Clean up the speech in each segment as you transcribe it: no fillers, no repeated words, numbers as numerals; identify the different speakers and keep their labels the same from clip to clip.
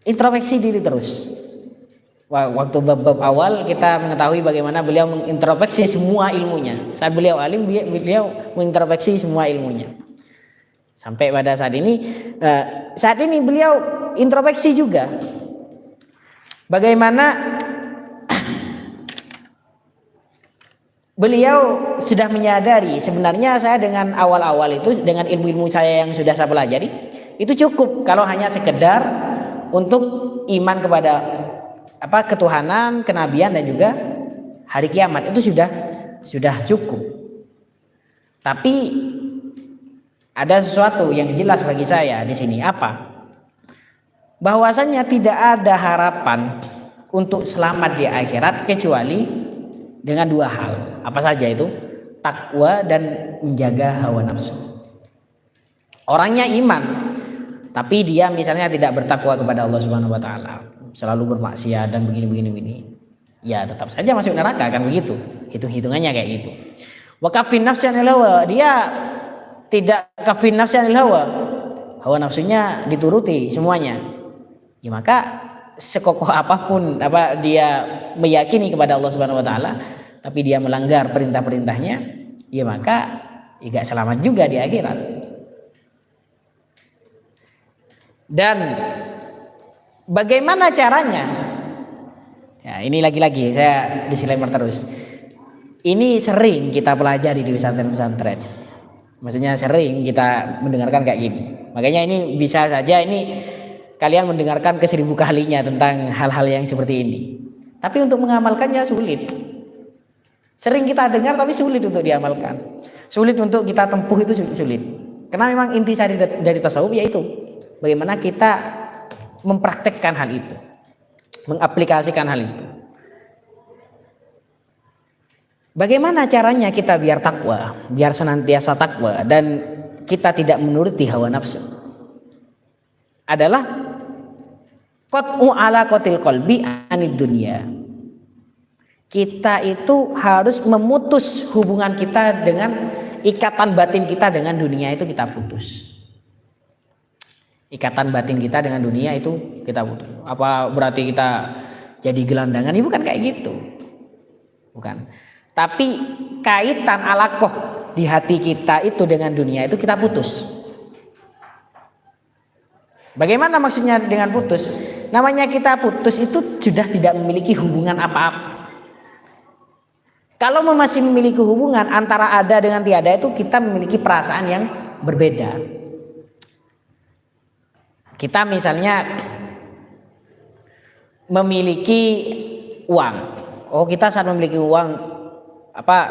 Speaker 1: introspeksi diri terus. Waktu bab-bab awal kita mengetahui bagaimana beliau mengintrospeksi semua ilmunya. Saat beliau alim, beliau mengintrospeksi semua ilmunya. Sampai pada saat ini beliau introspeksi juga. Bagaimana beliau sudah menyadari sebenarnya saya dengan awal-awal itu dengan ilmu-ilmu saya yang sudah saya pelajari itu cukup kalau hanya sekedar untuk iman kepada ketuhanan, kenabian dan juga hari kiamat, itu sudah cukup. Tapi ada sesuatu yang jelas bagi saya di sini, bahwasanya tidak ada harapan untuk selamat di akhirat kecuali dengan dua hal. Apa saja itu? Takwa dan menjaga hawa nafsu. Orangnya iman, tapi dia misalnya tidak bertakwa kepada Allah Subhanahu wa taala, selalu bermaksiat dan begini, ya tetap saja masuk neraka, kan begitu. Hitung-hitungannya kayak gitu. Wa kafin nafsanil hawa, dia tidak kafin nafsanil hawa. Hawa nafsunya dituruti semuanya. Ya maka sekokoh apapun dia meyakini kepada Allah Subhanahu wa taala, tapi dia melanggar perintah-perintahnya, ya maka enggak selamat juga di akhirat. Dan bagaimana caranya? Ya, ini lagi-lagi saya disclaimer terus. Ini sering kita pelajari di pesantren-pesantren. Maksudnya sering kita mendengarkan kayak gini. Makanya ini bisa saja ini kalian mendengarkan ke 1000 kalinya tentang hal-hal yang seperti ini. Tapi untuk mengamalkannya sulit. Sering kita dengar tapi sulit untuk diamalkan. Sulit untuk kita tempuh, itu sulit. Karena memang inti dari tasawuf yaitu bagaimana kita mempraktekkan hal itu, mengaplikasikan hal itu. Bagaimana caranya kita biar takwa, biar senantiasa takwa dan kita tidak menuruti hawa nafsu? Adalah qat'u alaqatil qalbi anid dunya. Kita itu harus memutus hubungan kita dengan ikatan batin kita dengan dunia, itu kita putus. Ikatan batin kita dengan dunia itu kita putus. Apa berarti kita jadi gelandangan? Ya bukan kayak gitu. Bukan. Tapi kaitan alaqah di hati kita itu dengan dunia itu kita putus. Bagaimana maksudnya dengan putus? Namanya kita putus itu sudah tidak memiliki hubungan apa-apa. Kalau masih memiliki hubungan antara ada dengan tiada, itu kita memiliki perasaan yang berbeda. Kita misalnya memiliki uang. Oh, kita saat memiliki uang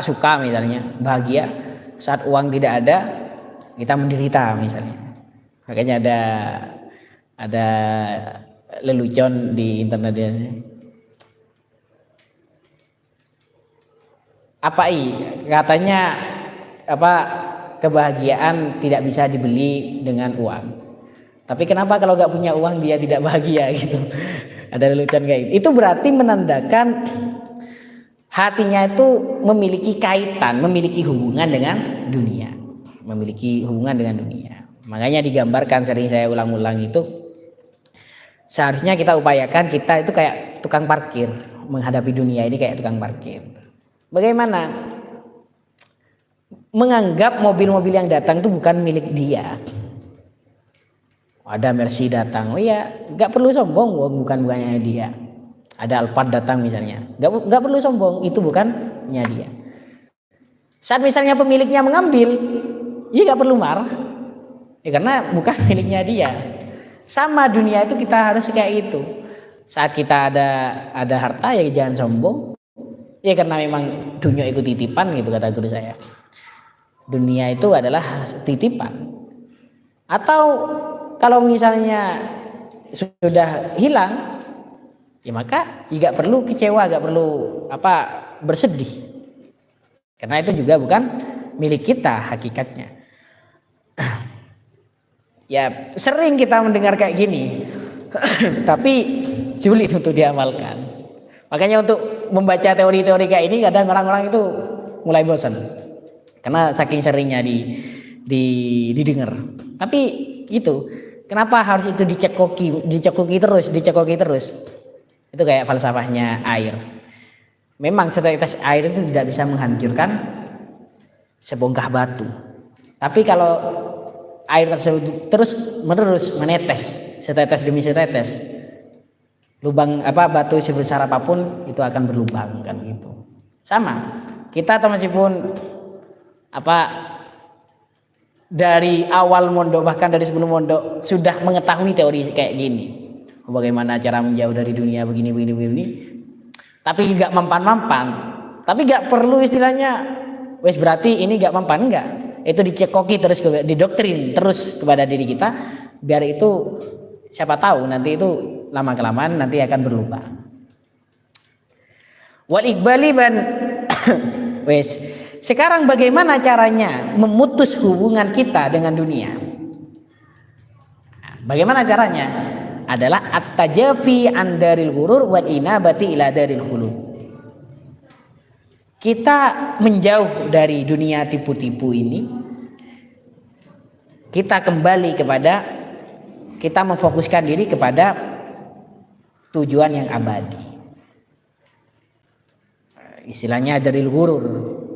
Speaker 1: suka misalnya, bahagia. Saat uang tidak ada, kita menderita misalnya. Makanya ada lelucon di internet dia. Katanya kebahagiaan tidak bisa dibeli dengan uang. Tapi kenapa kalau nggak punya uang dia tidak bahagia gitu? Ada lelucon kayak gitu. Itu berarti menandakan hatinya itu memiliki kaitan, memiliki hubungan dengan dunia, memiliki hubungan dengan dunia. Makanya digambarkan, sering saya ulang-ulang itu, seharusnya kita upayakan kita itu kayak tukang parkir, menghadapi dunia ini kayak tukang parkir. Bagaimana? Menganggap mobil-mobil yang datang itu bukan milik dia. Ada Mercy datang, oh ya nggak perlu sombong, bukannya dia. Ada Alphard datang misalnya, nggak perlu sombong, itu bukannya dia. Saat misalnya pemiliknya mengambil, ya nggak perlu marah, karena bukan miliknya dia. Sama dunia itu kita harus kayak itu. Saat kita ada harta ya jangan sombong, ya karena memang dunia itu titipan gitu kata guru saya. Dunia itu adalah titipan. Atau kalau misalnya sudah hilang, ya maka tidak perlu kecewa, tidak perlu bersedih, karena itu juga bukan milik kita hakikatnya. Ya sering kita mendengar kayak gini, tapi sulit untuk diamalkan. Makanya untuk membaca teori-teori kayak ini kadang orang-orang itu mulai bosan, karena saking seringnya didengar. Tapi itu Kenapa harus itu dicekoki terus? Itu kayak falsafahnya air. Memang setetes air itu tidak bisa menghancurkan sebongkah batu. Tapi kalau air tersebut terus menerus menetes setetes demi setetes, lubang batu sebesar apapun itu akan berlubang kan gitu. Sama, kita atau meskipun dari awal mondok, bahkan dari sebelum mondok sudah mengetahui teori kayak gini, bagaimana cara menjauh dari dunia begini, tapi nggak mempan, tapi nggak perlu istilahnya wes berarti ini nggak mempan, enggak, itu dicekoki terus, didoktrin terus kepada diri kita, biar itu siapa tahu nanti itu lama kelamaan nanti akan berubah. Wal iqbali ban wes. Sekarang bagaimana caranya memutus hubungan kita dengan dunia? Bagaimana caranya? Adalah at-tajafi an daril ghurur wal inabati ila daril khulud. Kita menjauh dari dunia tipu-tipu ini. Kita kembali kepada, kita memfokuskan diri kepada tujuan yang abadi. Istilahnya daril ghurur.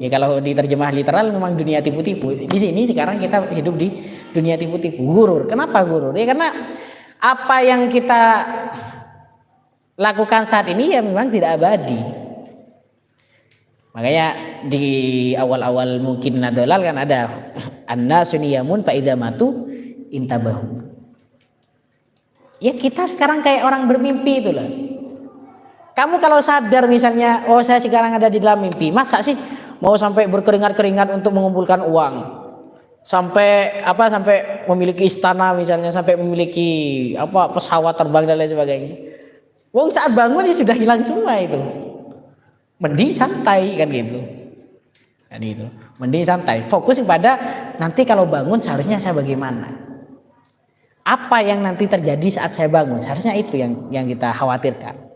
Speaker 1: Ya kalau diterjemah literal memang dunia tipu-tipu. Di sini sekarang kita hidup di dunia tipu-tipu. Gurur. Kenapa gurur? Ya karena apa yang kita lakukan saat ini ya memang tidak abadi. Makanya di awal-awal mungkin nadolal kan ada annasu niyamun fa idza matu intabahu. Ya kita sekarang kayak orang bermimpi itulah. Kamu kalau sadar misalnya, oh saya sekarang ada di dalam mimpi, masa sih mau sampai berkeringat-keringat untuk mengumpulkan uang, sampai memiliki istana misalnya, sampai memiliki pesawat terbang dan lain sebagainya. Wong saat bangun ya sudah hilang semua itu. Mending santai kan gitu. Mending santai, fokus kepada nanti kalau bangun seharusnya saya bagaimana. Apa yang nanti terjadi saat saya bangun, seharusnya itu yang kita khawatirkan.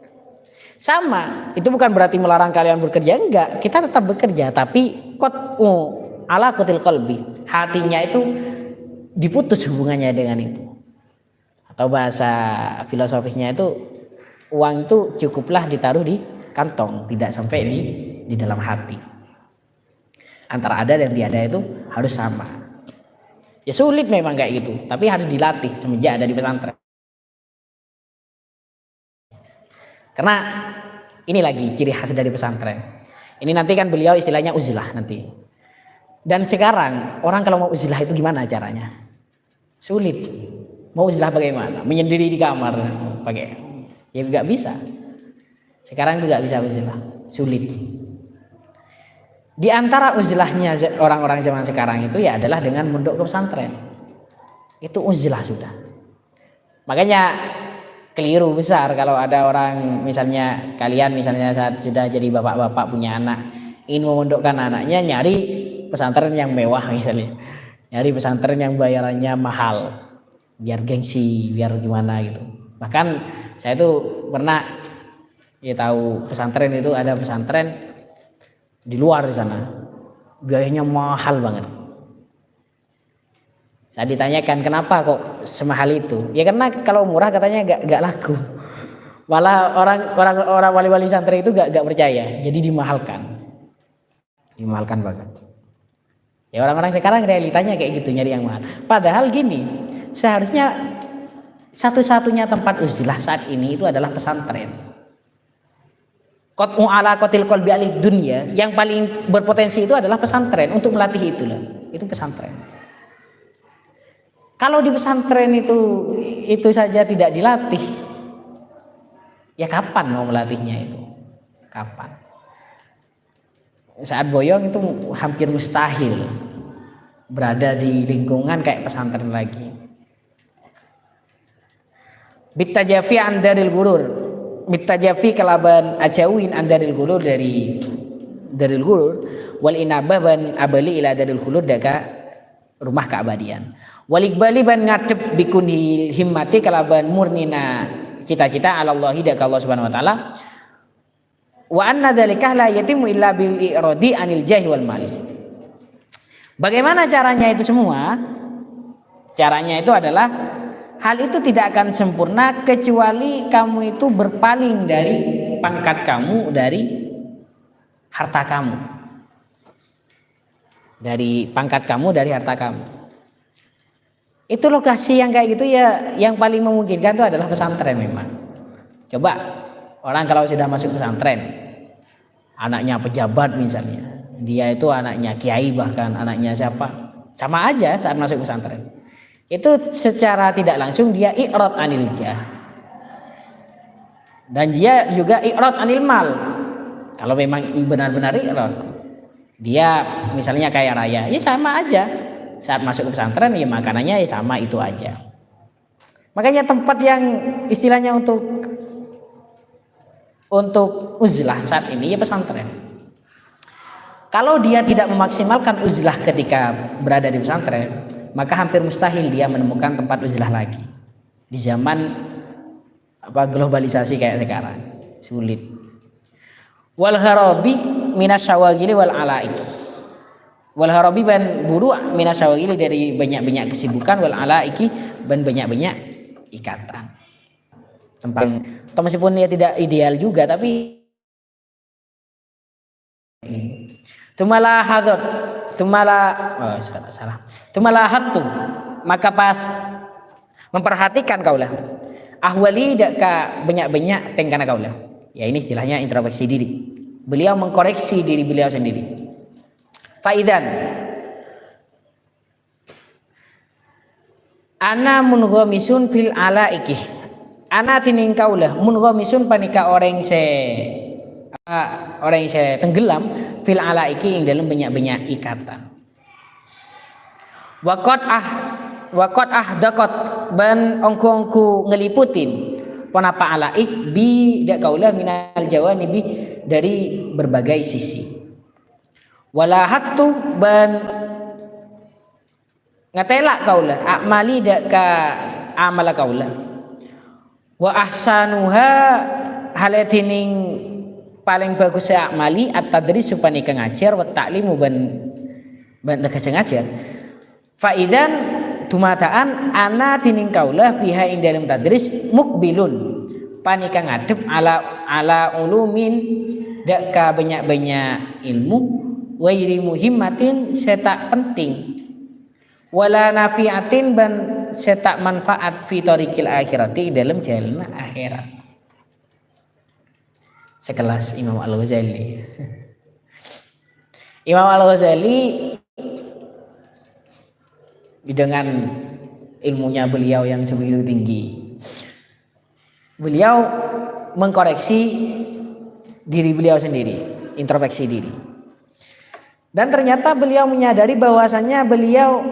Speaker 1: Sama, itu bukan berarti melarang kalian bekerja, enggak, kita tetap bekerja, tapi ala qatil qalbi, hatinya itu diputus hubungannya dengan itu. Atau bahasa filosofisnya itu, uang itu cukuplah ditaruh di kantong, tidak sampai di dalam hati. Antara ada dan tiada itu harus sama. Ya sulit memang kayak gitu, tapi harus dilatih semenjak ada di pesantren. Karena ini lagi ciri khas dari pesantren. Ini nanti kan beliau istilahnya uzlah nanti. Dan sekarang orang kalau mau uzlah itu gimana caranya? Sulit. Mau uzlah bagaimana? Menyendiri di kamar pakai? Ya nggak bisa. Sekarang itu nggak bisa uzlah. Sulit. Di antara uzlahnya orang-orang zaman sekarang itu ya adalah dengan mondok ke pesantren. Itu uzlah sudah. Makanya keliru besar kalau ada orang misalnya kalian misalnya saat sudah jadi bapak-bapak punya anak ingin memondokkan anaknya nyari pesantren yang mewah misalnya, nyari pesantren yang bayarannya mahal biar gengsi biar gimana gitu. Bahkan saya tuh pernah ya tahu pesantren itu ada pesantren di luar di sana biayanya mahal banget. Saya ditanyakan kenapa kok semahal itu? Ya karena kalau murah katanya gak laku. Malah orang wali-wali santri itu gak percaya. Jadi dimahalkan. Dimahalkan banget. Ya orang-orang sekarang realitanya kayak gitu nyari yang mahal. Padahal gini, seharusnya satu-satunya tempat uzlah saat ini itu adalah pesantren. Qat'u ala qatil qalbi alid dunya, yang paling berpotensi itu adalah pesantren untuk melatih itulah. Itu pesantren. Kalau di pesantren itu saja tidak dilatih, ya kapan mau melatihnya itu? Kapan? Saat boyong itu hampir mustahil berada di lingkungan kayak pesantren lagi. Bitajafi an daril ghurur, bitajafi kalaban ajawin an daril ghurur dari daril ghurur wal inabah ban abali ila daril khulud daka rumah keabadian. Walikbali ban ngadep bikunil himmati kalaban murnina cita-cita ala Allahi dak Allah Subhanahu wa taala. Wa anna dzalika la yatimu illa bil iradi anil jahi wal mali. Bagaimana caranya itu semua? Caranya itu adalah hal itu tidak akan sempurna kecuali kamu itu berpaling dari pangkat kamu, dari harta kamu. Dari pangkat kamu, dari harta kamu. Itu lokasi yang kayak gitu ya, yang paling memungkinkan itu adalah pesantren memang. Coba orang kalau sudah masuk pesantren, anaknya pejabat misalnya, dia itu anaknya kiai, bahkan anaknya siapa, sama aja saat masuk pesantren. Itu secara tidak langsung dia i'rad anil jah. Dan dia juga i'rad anil mal. Kalau memang benar-benar i'rad, dia misalnya kaya raya, ya sama aja. Saat masuk ke pesantren ya makanannya ya sama itu aja. Makanya tempat yang istilahnya untuk uzlah saat ini ya pesantren. Kalau dia tidak memaksimalkan uzlah ketika berada di pesantren, maka hampir mustahil dia menemukan tempat uzlah lagi di zaman globalisasi kayak sekarang. Sulit. Wal harabi minasyawagili wal alaik. Wal harabi ban buru minasyawagili, dari banyak-banyak kesibukan, wal alaiki ban banyak-banyak ikatan. Tempat atau meskipun dia tidak ideal juga, tapi Tumalah hadot, tumalah hatu, maka pas memperhatikan kaulah ahwali dak ka banyak-banyak tengkana kaulah. Ya ini istilahnya introspeksi diri. Beliau mengkoreksi diri beliau sendiri. Faidan ana munghamisun fil alaiki, ana tining kaulah munghamisun panika orang se tenggelam fil alaiki ing dalam banyak-banyak ikatan. Wakot dakot ban ongku ngeliputin ponapa alaik bi dak kaulah minal jawanibi, dari berbagai sisi. Walahatu ban ngatela kaulah amali dak ka amala kaulah. Wa ahsanuha halatining paling bagus amali at-tadris supaya ngajar, wa ta'limu ban ngajar. Faidan tumataan ana tining kaulah fiha ing dalam tadris mukbilun panika ngadep ala ulumin dak ka banyak-banyak ilmu, wairi muhimmatin setak penting, wala nafiatin ban setak manfaat fi tariqil akhirati dalam jalan akhirat. Sekelas Imam Al-Ghazali. Imam Al-Ghazali dengan ilmunya beliau yang sebegitu tinggi, beliau mengkoreksi diri beliau sendiri, introspeksi diri. Dan ternyata beliau menyadari bahwasannya beliau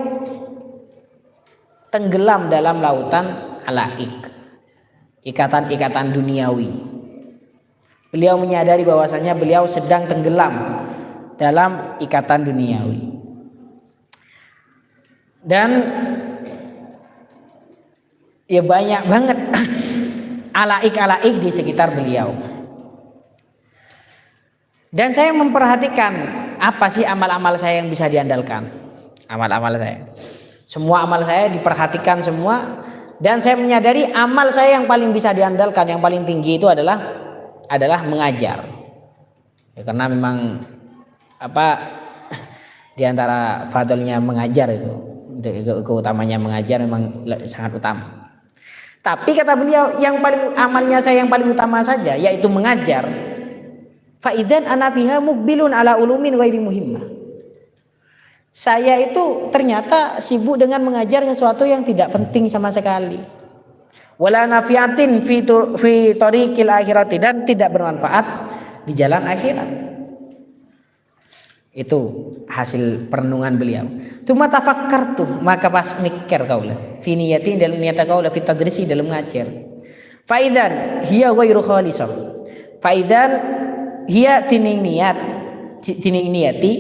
Speaker 1: tenggelam dalam lautan alaik, ikatan-ikatan duniawi. Beliau menyadari bahwasannya beliau sedang tenggelam dalam ikatan duniawi. Dan ya banyak banget alaik-alaik di sekitar beliau. Dan saya memperhatikan apa sih amal-amal saya yang bisa diandalkan. Amal-amal saya, semua amal saya diperhatikan semua. Dan saya menyadari amal saya yang paling bisa diandalkan, yang paling tinggi itu adalah mengajar. Ya, karena memang di antara fadlnya mengajar itu, keutamanya mengajar memang sangat utama. Tapi kata beliau, yang paling amalnya saya yang paling utama saja yaitu mengajar. Faidan ana fiha mukbilun ala ulumin ghairi muhimmah. Saya itu ternyata sibuk dengan mengajar sesuatu yang tidak penting sama sekali. Wala nafiatin fi tariqil akhirati, dan tidak bermanfaat di jalan akhirat. Itu hasil perenungan beliau. Cuma tafakkartu, maka pas mikir kaulah fi niyatin, dalam niat kaulah fi tadrisi, dalam ngajar. Faidan hiya ghairu khalisah. Faidan hiya tining niyati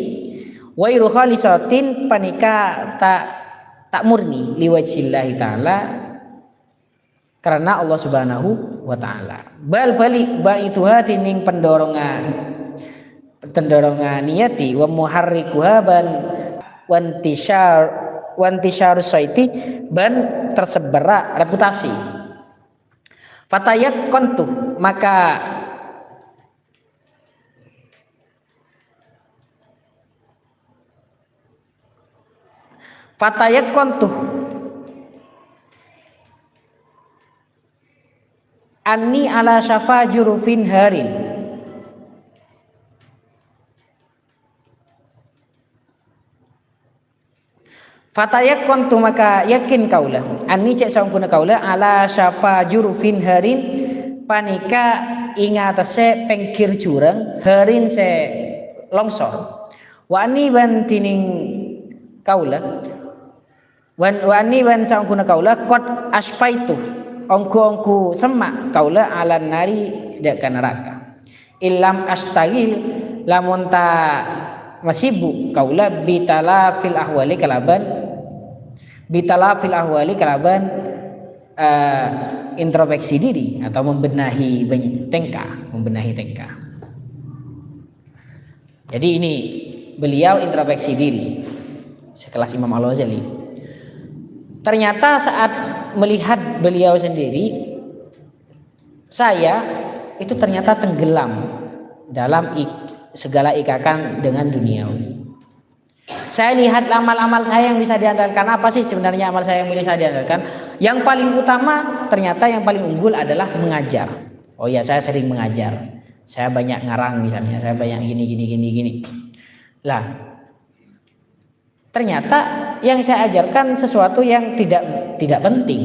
Speaker 1: ghairu khalisatin panika tak murni liwajhillahi taala, karena Allah Subhanahu wa taala. Bal balik baituha tining pendorongan niyati wa muharrikuha ban wantisyar wantisyarus saiti ban tersebar reputasi. Fatayak kontu maka Fatayak kontu anni ala syafa jurufin harin. Fatayak kontu maka yakin kaulah anni cek saungkuna kaulah ala syafa jurufin harin panika ingatase pengkir jurang harin se longsor wa anni ban tining kaulah wa anni ban saungkuna kaulah qad asfaitu ongku semak kaulah ala nari dak ka neraka illam astagil lamun ta masibu kaulah bitala fil ahwali kalaban introspeksi diri atau membenahi tingkah. Jadi ini beliau introspeksi diri sekelas Imam Al-Ghazali. Ternyata saat melihat beliau sendiri, saya itu ternyata tenggelam dalam segala ikakan dengan duniawi. Saya lihat amal-amal saya yang bisa diandalkan. Apa sih sebenarnya amal saya yang bisa diandalkan? Yang paling utama ternyata yang paling unggul adalah mengajar. Oh ya, saya sering mengajar. Saya banyak ngarang misalnya, saya banyak gini. Lah, ternyata yang saya ajarkan sesuatu yang tidak penting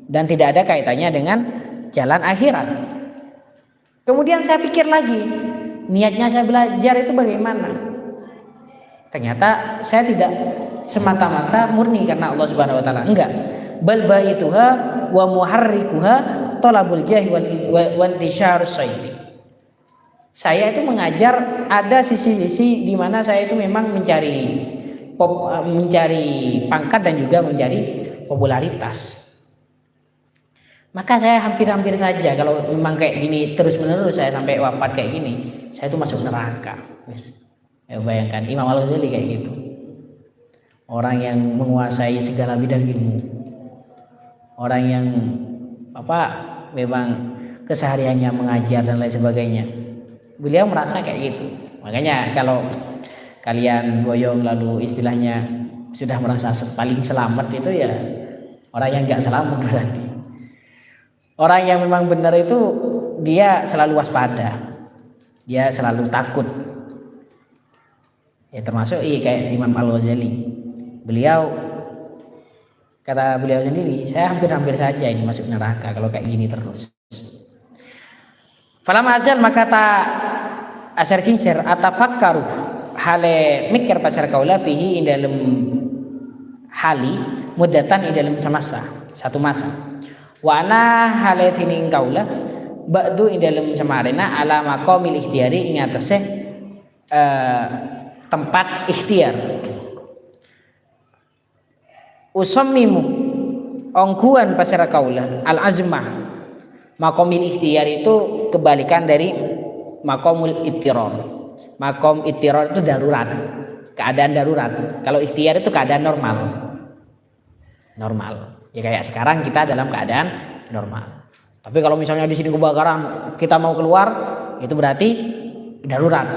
Speaker 1: dan tidak ada kaitannya dengan jalan akhirat. Kemudian saya pikir lagi, niatnya saya belajar itu bagaimana? Ternyata saya tidak semata-mata murni karena Allah Subhanahu wa taala. Enggak. Bal baituha wa muharrikuha talabul jahi wal intisyarus saiti. Saya itu mengajar ada sisi-sisi di mana saya itu memang mencari pangkat dan juga mencari popularitas. Maka saya hampir-hampir saja kalau memang kayak gini terus-menerus saya sampai wafat kayak gini, saya itu masuk neraka. Ya, bayangkan Imam Al-Ghazali kayak gitu, orang yang menguasai segala bidang ilmu, orang yang memang kesehariannya mengajar dan lain sebagainya. Beliau merasa kayak gitu. Makanya kalau kalian boyong lalu istilahnya sudah merasa paling selamat itu ya orang yang nggak selamat berarti. Orang yang memang benar itu dia selalu waspada, dia selalu takut. Ya termasuk kayak Imam Al-Ghazali. Beliau kata beliau sendiri, saya hampir-hampir saja ini masuk neraka kalau kayak gini terus. Falam azal maka ta asar kincir atafakkaru hale mikir pasar kaula fihi indalem hali mudatan indalem satu masa. Wa ana hale tining kaula ba'du indalem samarena ala maqamil ikhtiyari ing atase tempat ikhtiar. Usammimu ongkuan pasara kaula al azmah. Maqamil ikhtiar itu kebalikan dari maqamul ittirar. Maqam ittirar itu darurat, keadaan darurat. Kalau ikhtiar itu keadaan normal. Ya kayak sekarang kita dalam keadaan normal. Tapi kalau misalnya di sini kebakaran, kita mau keluar, itu berarti darurat.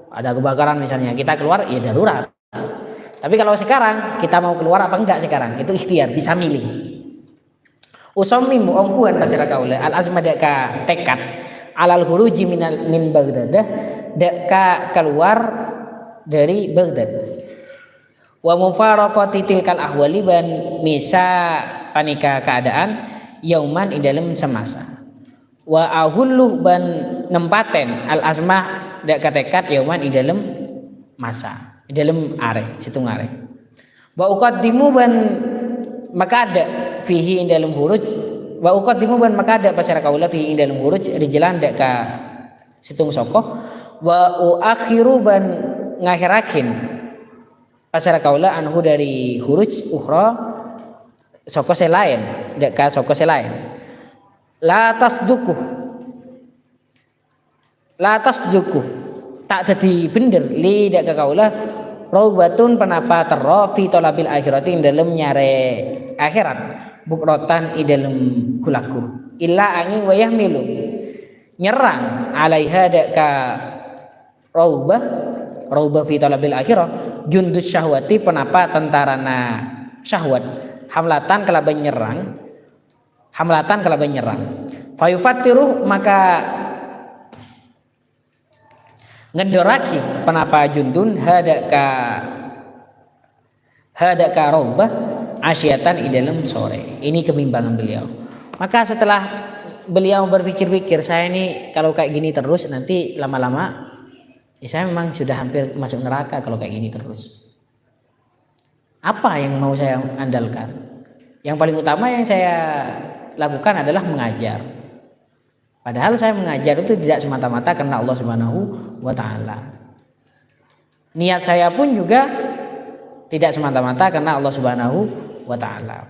Speaker 1: Ada kebakaran misalnya, kita keluar, ya darurat. Tapi kalau sekarang kita mau keluar apa enggak sekarang, itu ikhtiar, bisa milih. Usammimu ongkuan pasira kaula al azma deka tekad alal huruji min Baghdad deka keluar dari Baghdad wa mufaraqati tilkal ahwali ban misa panika keadaan yauman ing dalem semasa wa ahulluh ban nempaten al azmah deka tekad yauman ing dalem masa ing dalem are situng are wa uqaddimu ban maka ada fihi ing dalem huruj wa uqaddimu ban maka ada pasara kaula fihi ing dalem huruj rijlan dak ka situng soko wa uakhiru ban ngakhirakin pasara kaula anhu dari huruj ukhra soko selain dak ka soko selain la tasduku tak dadi bener li dak ka kaula raubatun penapa terro fi talabil akhirati dalam nyare akhirat bukrotan dalam kulaku illa angin wayah milu nyerang alaiha ka raubah fi talabil akhirah jundus syahwati penapa tentarana syahwat hamlatan kalaban nyerang fayufattiru maka ngedoraki penapa jundun hada ka raubah asyatan dalam sore. Ini kebimbangan beliau. Maka setelah beliau berpikir-pikir, saya ini kalau kayak gini terus nanti lama-lama ya saya memang sudah hampir masuk neraka kalau kayak gini terus. Apa yang mau saya andalkan? Yang paling utama yang saya lakukan adalah mengajar. Padahal saya mengajar itu tidak semata-mata karena Allah Subhanahu wa taala. Niat saya pun juga tidak semata-mata karena Allah Subhanahu wa taala.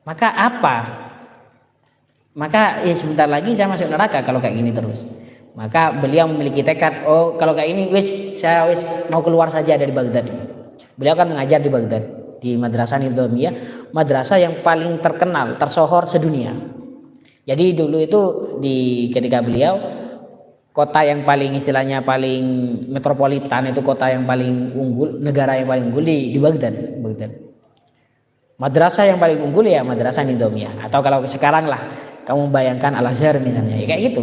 Speaker 1: Maka apa? Maka ya sebentar lagi saya masuk neraka kalau kayak gini terus. Maka beliau memiliki tekad, oh kalau kayak ini saya mau keluar saja dari Baghdad. Beliau kan mengajar di Baghdad di Madrasah Nizamiyah, madrasah yang paling terkenal, tersohor sedunia. Jadi dulu itu ketika beliau kota yang paling istilahnya paling metropolitan itu kota yang paling unggul, negara yang paling unggul di Baghdad. Madrasah yang paling unggul ya Madrasah Nizamiyah, atau kalau sekarang lah kamu bayangkan Al Azhar misalnya, ya kayak gitu.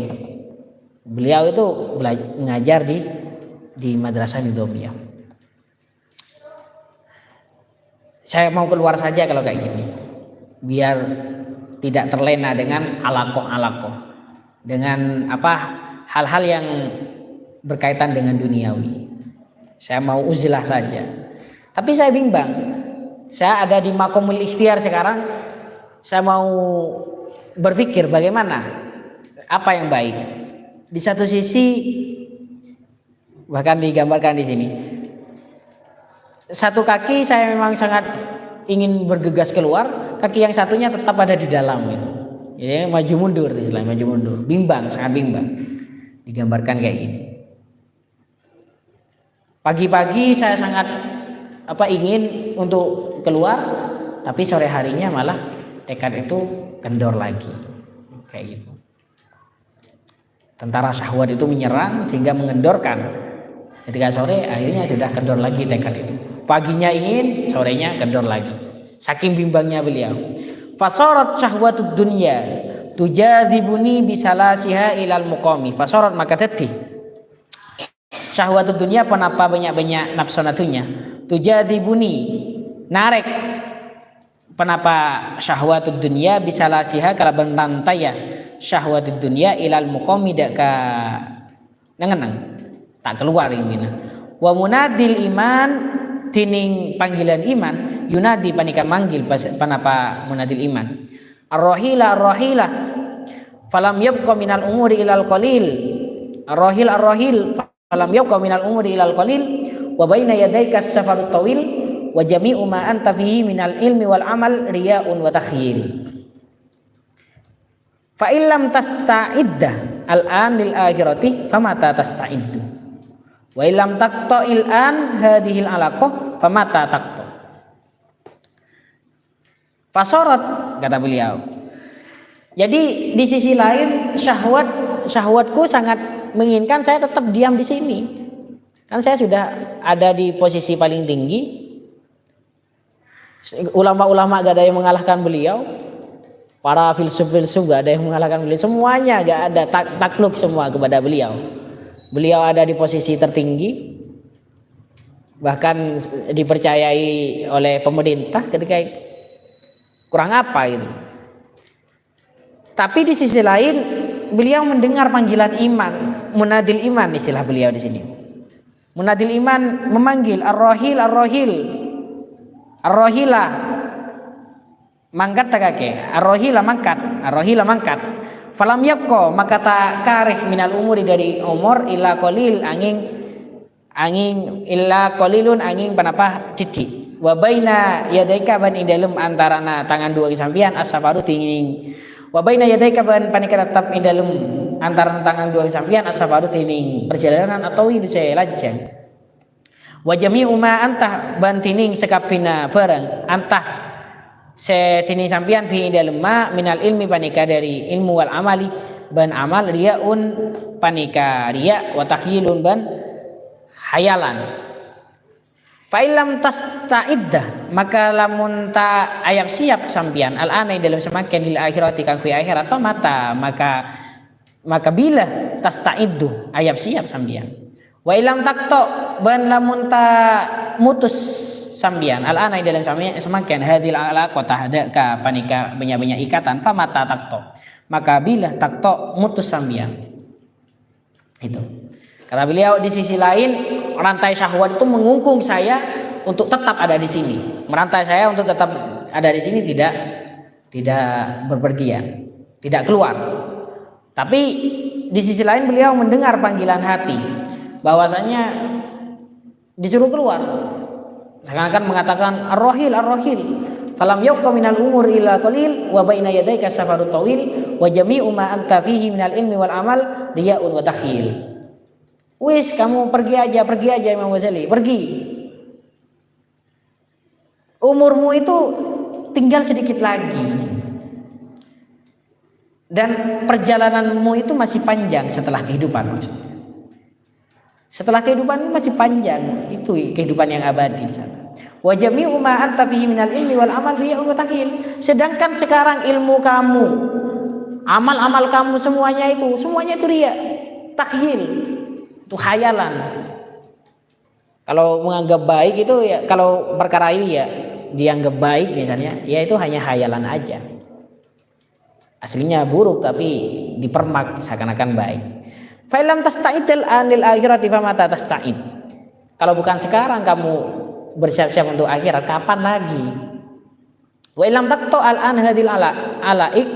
Speaker 1: Beliau itu mengajar di Madrasah Nizamiyah. Saya mau keluar saja kalau kayak gini, biar tidak terlena dengan alakoh, dengan hal-hal yang berkaitan dengan duniawi. Saya mau uzlah saja. Tapi saya bimbang. Saya ada di makomul ikhtiar sekarang. Saya mau berpikir bagaimana, apa yang baik. Di satu sisi bahkan digambarkan di sini. Satu kaki saya memang sangat ingin bergegas keluar, kaki yang satunya tetap ada di dalam gitu. Ya, maju mundur istilahnya, maju mundur. Bimbang, sangat bimbang. Digambarkan kayak gini. Pagi-pagi saya sangat ingin untuk keluar, tapi sore harinya malah tekad itu kendor lagi. Kayak gitu. Tentara syahwat itu menyerang sehingga mengendorkan. Ketika sore akhirnya sudah kendor lagi tekad itu. Paginya ingin, sorenya kendor lagi. Saking bimbangnya beliau. Fasarat syahwatud dunya tujadzibuni bisalasiha ilal muqami. Fasarat maka tadi syahwatud dunya penapa banyak-banyak nafsu natunya. Tujadzibuni narek penapa syahwatud dunya bisalasiha kalaban rantaya syahwatud dunya ilal muqami dak ka nengenang tak keluar ini. Wa munadil iman tining panggilan iman yunadi panika manggil panapa munadil iman ar-rahila falam yabqa minal umuri ilal qalil ar-rahil falam yabqa minal umuri ilal qalil wa baina yadayka as-safarut tawil wa jami'u ma anta fihi minal ilmi wal amal riya'un wa takhyil fa illam tasta'idda al-an lil akhirati famata tasta'iddu wa illam taqta'il an hadhil alaqah famata taqta. Fasorat kata beliau. Jadi di sisi lain syahwatku sangat menginginkan saya tetap diam di sini. Kan saya sudah ada di posisi paling tinggi. Ulama-ulama gak ada yang mengalahkan beliau. Para filsuf-filsuf gak ada yang mengalahkan beliau. Semuanya gak ada takluk semua kepada beliau. Beliau ada di posisi tertinggi, bahkan dipercayai oleh pemerintah ketika itu. Kurang apa itu? Tapi di sisi lain beliau mendengar panggilan iman, munadil iman istilah beliau di sini. Munadil iman memanggil ar-rahila mangkat takake, ar-rahila mangkat. Falam yabqa maka tak karih minal umuri dari umur illa qalil angin illa qalilun angin panapa titik wa baina yadaika ban indalem antarana tangan dua sampean as-safaru tining wa baina yadaika ban panika tetap indalem antarana tangan dua sampean as-safaru tining perjalanan atau itu saya lajang Wa jami'u ma antah bantining sekapina barang antah setini sampian fi dalem ma minal ilmi panika dari ilmu wal amali ban amal riyaun panika riya wa takhyilun ban hayalan. Fa illam tasta'iddah maka lamun ta ayap siap sampian al-ana dalam semakin lil akhirati kang fi akhirat fa mata maka bila tasta'iddu ayap siap sampian. Wa illam takto ban lamun ta mutus sambian al-ana dalam semakin hadil alaqata ada ka panika banyak-banyak ikatan fa mata takto maka bila takto mutus sambian. Itu kata beliau, di sisi lain rantai syahwat itu mengungkung saya untuk tetap ada di sini, merantai saya untuk tetap ada di sini, tidak berpergian, tidak keluar. Tapi di sisi lain beliau mendengar panggilan hati bahwasanya disuruh keluar. Seakan-akan mengatakan ar-rahil ar-rahil. Falam yabqa minal umur illa qalil wa baina yadayka safarut tawil wa jami'u ma anta fihi minal ilmi wal amal riya'un wa takhyil. Wis kamu pergi aja Imam Ghazali, pergi. Umurmu itu tinggal sedikit lagi. Dan perjalananmu itu masih panjang setelah kehidupan maksudnya. Setelah kehidupan masih panjang, itu kehidupan yang abadi di sana. Wa jami'u ma anta fihi minal ilmi wal amal riya'un wa takhyil. Sedangkan sekarang ilmu kamu, amal-amal kamu semuanya itu riya, takhyil. Itu khayalan. Kalau menganggap baik itu ya, kalau perkara ini ya dianggap baik misalnya, ya itu hanya khayalan aja. Aslinya buruk tapi dipermak seakan-akan baik. Fa lam tasta'idil anil akhirati fa mata tasta'id. Kalau bukan sekarang kamu bersiap-siap untuk akhirat, kapan lagi? Wa lam taqta al-an hadil alaik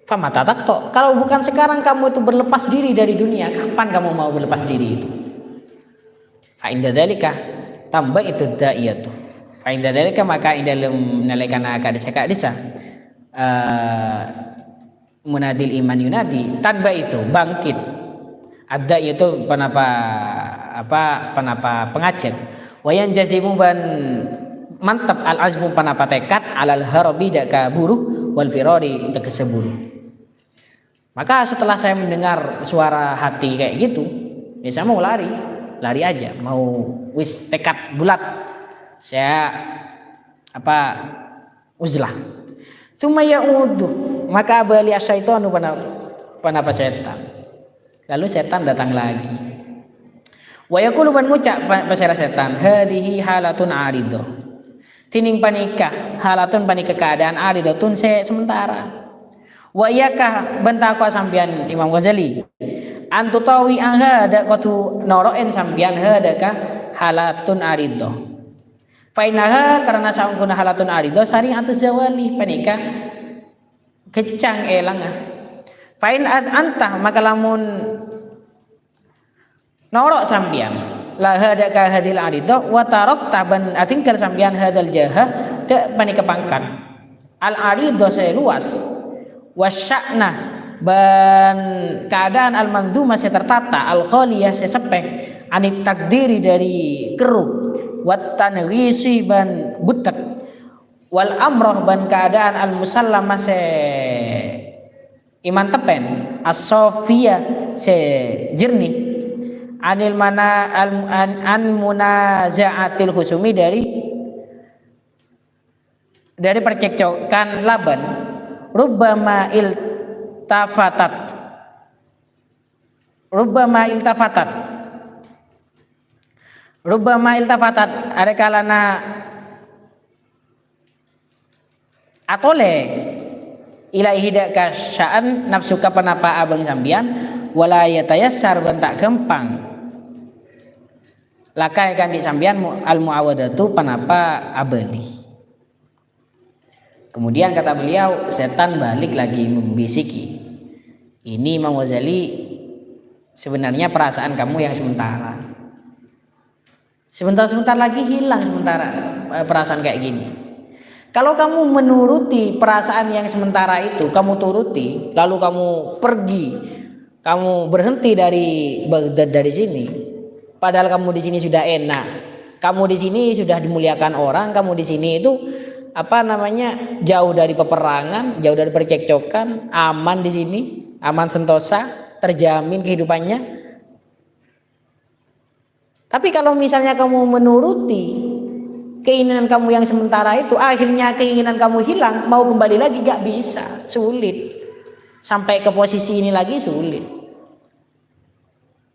Speaker 1: famata takto. Kalau bukan sekarang kamu itu berlepas diri dari dunia, kapan kamu mau berlepas diri itu? Fa inda dzalika tambah itu da'iyatu. Fa inda dzalika maka dalam nalaikan desa munadil iman yunadi tanba itu bangkit. Ada itu penapa pengajak. Wayan jazimu ban mantap al azmu penapa tekad alal harabi dak kaburu wal firari untuk keseburu. Maka setelah saya mendengar suara hati kayak gitu, ya saya mau lari aja, mau wis tekad bulat, saya uzlah. Cuma ya maka bali asyaitonu panapa setan. Lalu setan datang lagi. Wa yaqulu ban ngucap pasara setan, hadhihi halatun aridah. Tining panika, halatun panika keadaan aridatun sementara. Wa iyakah bentakwa sampian Imam Ghazali antutawi angha dak kudu noroen sampian hadaka halatun aridah. Fainaha karena saungkuna halatun aridah sari antus zawali panika kecang elang. Fain antah maka lamun norok sampian la hadaka hadil aridah wa tarakta ban atingkal sampian hadal jaha dak panika pangkat al aridah saya luas wasya'na ban keadaan al-manzumah saya tertata al-khaliyah saya sepek anit takdiri dari keruk wat tanwisi ban butek wal amroh ban keadaan al-musallamah saya iman tepen as-sofiyah saya jernih anil mana an munaza'atil husumi dari percekcokan laban rubbama iltafatat ada kalana atole ilaihi dak sya'an nafsuka panapa abang sambian wala yatayassar bentak gampang lakai kan di sambian al muawadatu panapa abali. Kemudian kata beliau, setan balik lagi membisiki. Ini Imam Ghazali sebenarnya perasaan kamu yang sementara. Sebentar lagi hilang perasaan kayak gini. Kalau kamu menuruti perasaan yang sementara itu, kamu turuti, lalu kamu pergi, kamu berhenti dari sini. Padahal kamu di sini sudah enak. kamu di sini sudah dimuliakan orang, kamu di sini itu apa namanya, jauh dari peperangan, jauh dari percekcokan, aman di sini, aman sentosa, terjamin kehidupannya. Tapi kalau misalnya kamu menuruti keinginan kamu yang sementara itu, akhirnya keinginan kamu hilang, mau kembali lagi gak bisa, sulit. Sampai ke posisi ini lagi sulit.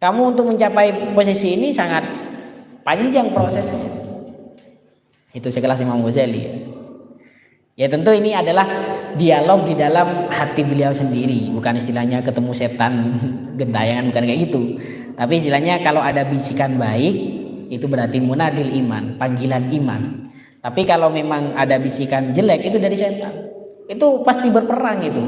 Speaker 1: Kamu untuk mencapai posisi ini sangat panjang prosesnya. Itu sekelas Imam Ghazali ya. Ya tentu ini adalah dialog di dalam hati beliau sendiri, bukan istilahnya ketemu setan gentayangan, bukan kayak gitu. Tapi istilahnya kalau ada bisikan baik itu berarti munadil iman, panggilan iman. Tapi kalau memang ada bisikan jelek itu dari setan. Itu pasti berperang itu.